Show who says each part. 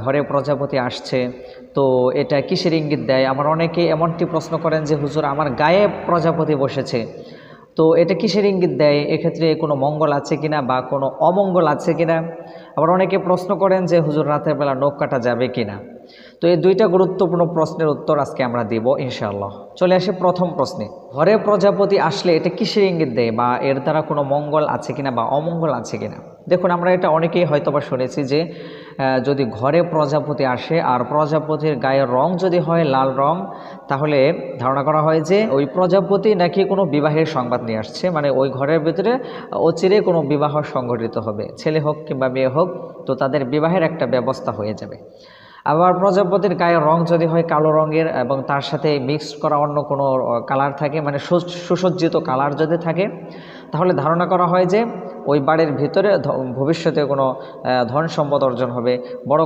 Speaker 1: ঘরে প্রজাপতি আসছে, তো এটা কিসের ইঙ্গিত দেয়? আমার অনেকে এমনটি প্রশ্ন করেন যে হুজুর আমার গায়ে প্রজাপতি বসেছে, তো এটা কিসের ইঙ্গিত দেয়? এক্ষেত্রে কোনো মঙ্গল আছে কিনা বা কোনো অমঙ্গল আছে কিনা? আবার অনেকে প্রশ্ন করেন যে হুজুর রাতের বেলা নখ কাটা যাবে কিনা? তো এই দুইটা গুরুত্বপূর্ণ প্রশ্নের উত্তর আজকে আমরা দিব ইনশাআল্লাহ। চলে আসি প্রথম প্রশ্নে। ঘরে প্রজাপতি আসলে এটা কিসের ইঙ্গিত দেয় বা এর দ্বারা কোনো মঙ্গল আছে কিনা বা অমঙ্গল আছে কিনা? দেখুন, আমরা এটা অনেকেই হয়তোবা শুনেছি যে যদি ঘরে প্রজাপতি আসে আর প্রজাপতির গায়ের রং যদি হয় লাল রং, তাহলে ধারণা করা হয় যে ওই প্রজাপতি নাকি কোনো বিবাহের সংবাদ নিয়ে আসছে, মানে ওই ঘরের ভিতরে অচিরে কোনো বিবাহ সংঘটিত হবে, ছেলে হোক কিংবা মেয়ে হোক, তো তাদের বিবাহের একটা ব্যবস্থা হয়ে যাবে। আবার প্রজাপতির গায়ের রং যদি হয় কালো রঙের এবং তার সাথে মিক্স করা অন্য কোনো কালার থাকে, মানে সুসজ্জিত কালার যদি থাকে, তাহলে ধারণা করা হয় যে ওই বাড়ির ভিতরে ভবিষ্যতে কোনো ধন সম্পদ অর্জন হবে, বড়